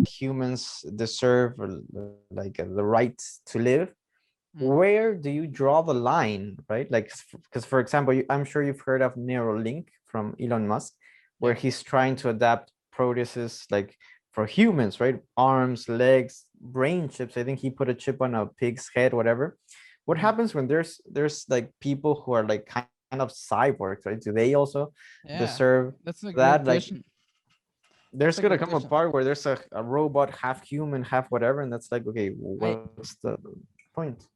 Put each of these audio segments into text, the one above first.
humans deserve like the right to live, Mm. where do you draw the line, right? Like, because for example, I'm sure you've heard of Neuralink from Elon Musk, where Yeah. he's trying to adapt proteses like for humans, right? Arms, legs, brain chips. I think he put a chip on a pig's head, whatever. What Mm. happens when there's like people who are like kind of cyborgs, right? Do they also Yeah, deserve that's a great that? Like, question. That's there's a gonna great come a question. part where there's a robot half human, half whatever, and that's like, okay, I what's the point?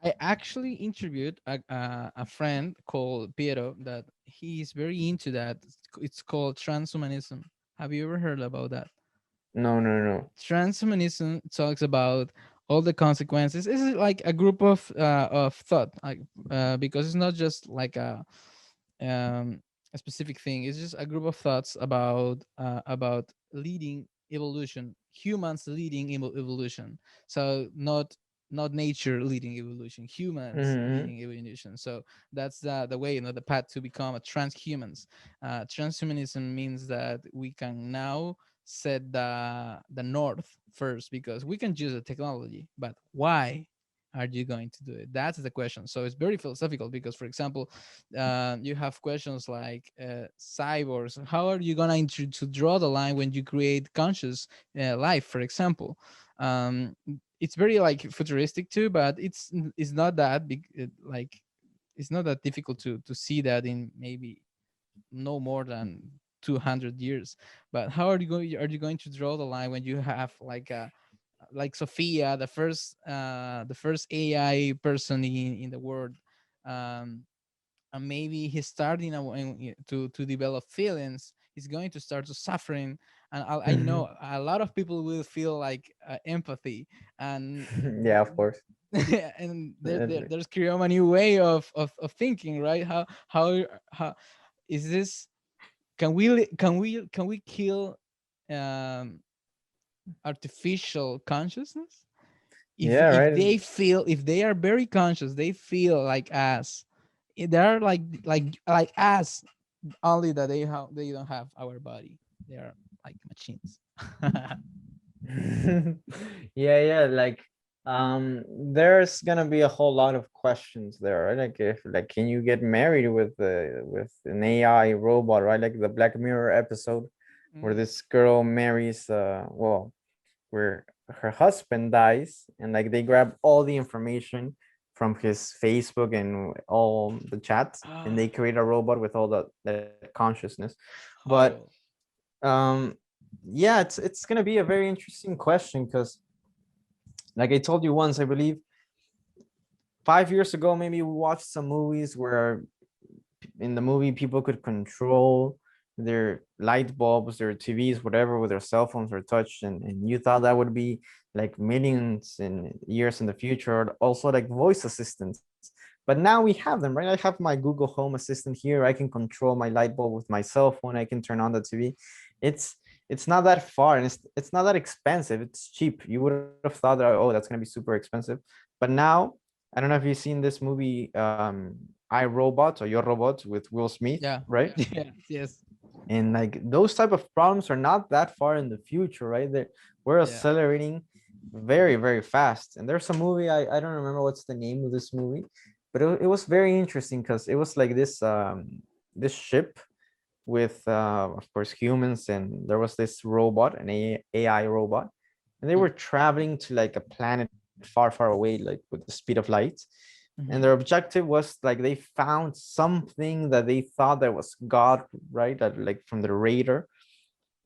I actually interviewed a friend called Piero that he's very into that. It's called transhumanism. Have you ever heard about that? No, no, no. Transhumanism talks about all the consequences. This is like a group of thought, like because it's not just like um, a specific thing. It's just a group of thoughts about leading evolution, humans leading evolution. So not nature leading evolution, humans Mm-hmm. leading evolution. So that's the way, the path to become a transhumans. Transhumanism means that we can now set the north first, because we can use the technology, but why are you going to do it? That's the question. So it's very philosophical, because for example, you have questions like cyborgs. How are you going to draw the line when you create conscious life, for example? It's very like futuristic too, but it's not that big, like it's not that difficult to see that in maybe no more than 200 years. But how are you going to draw the line when you have like Sophia, the first AI person in the world, um, and maybe he's starting to develop feelings. He's going to start to suffering, and I Mm-hmm. know a lot of people will feel like empathy, and Yeah, of course. and And there's create a new way of thinking, right? How is this? Can we kill um, artificial consciousness? if yeah, if right. they feel, if they are very conscious, they feel like us. They are like us, only that they don't have our body. They are like machines. Yeah, yeah. Like, there's gonna be a whole lot of questions there, right? Like, if like, can you get married with an AI robot, right? Like the Black Mirror episode where Mm. this girl marries, well, where her husband dies, and like they grab all the information from his Facebook and all the chats, and Ah, they create a robot with all the consciousness. But horrible. um yeah, it's gonna be a very interesting question, because like I told you once, I believe 5 years ago maybe we watched some movies where in the movie people could control their light bulbs, their TVs, whatever, with their cell phones or touch, and you thought that would be like millions in years in the future, or also like voice assistants. But now we have them, right? I have my Google Home Assistant here. I can control my light bulb with my cell phone. I can turn on the TV. It's not that far, and it's not that expensive. It's cheap. You would have thought that, oh, that's gonna be super expensive, but now I don't know if you've seen this movie, I Robot or Your Robot with Will Smith, Yeah. right? Yeah. Yes. And like those type of problems are not that far in the future, right? We're Yeah. accelerating very, very fast. And there's a movie, I don't remember what's the name of this movie, but it was very interesting because it was like this ship with of course humans, and there was this robot, an AI robot, and they Mm. were traveling to like a planet far, far away, like with the speed of light. And their Mhm. objective was like they found something that they thought that was God, right? That like from the radar.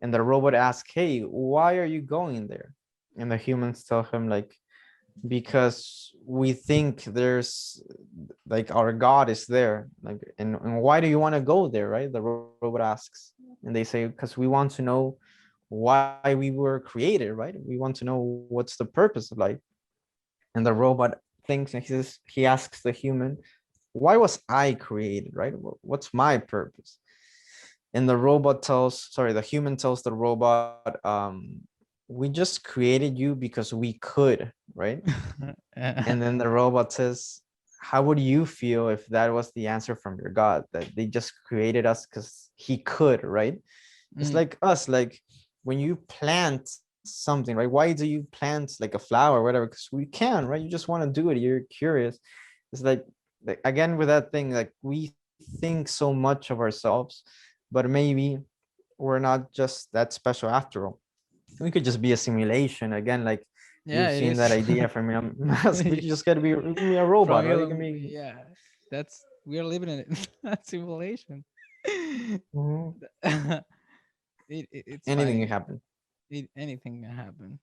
And the robot asked, "Hey, why are you going there?" And the humans tell him like, because we think there's like our God is there. Like, and why do you want to go there, right? The robot asks. And they say, because we want to know why we were created, right? We want to know what's the purpose of life. And the robot thinks, and he asks the human, why was I created, right? What's my purpose? And the robot tells, sorry, the human tells the robot, we just created you because we could, right? And then the robot says, how would you feel if that was the answer from your God, that they just created us because he could, right? It's Mm. like us, like when you plant something, right? Why do you plant like a flower or whatever? Because we can, right? You just want to do it. You're curious. It's like again with that thing, like we think so much of ourselves, but maybe we're not just that special after all. We could just be a simulation again, like Yeah, you've it seen that is. idea from Elon Musk. We just gotta be, you can be a robot, From right? You can Elon, be. yeah, that's we are living in it. A simulation. Mhm. It's Anything can funny. happen. Anything can happen.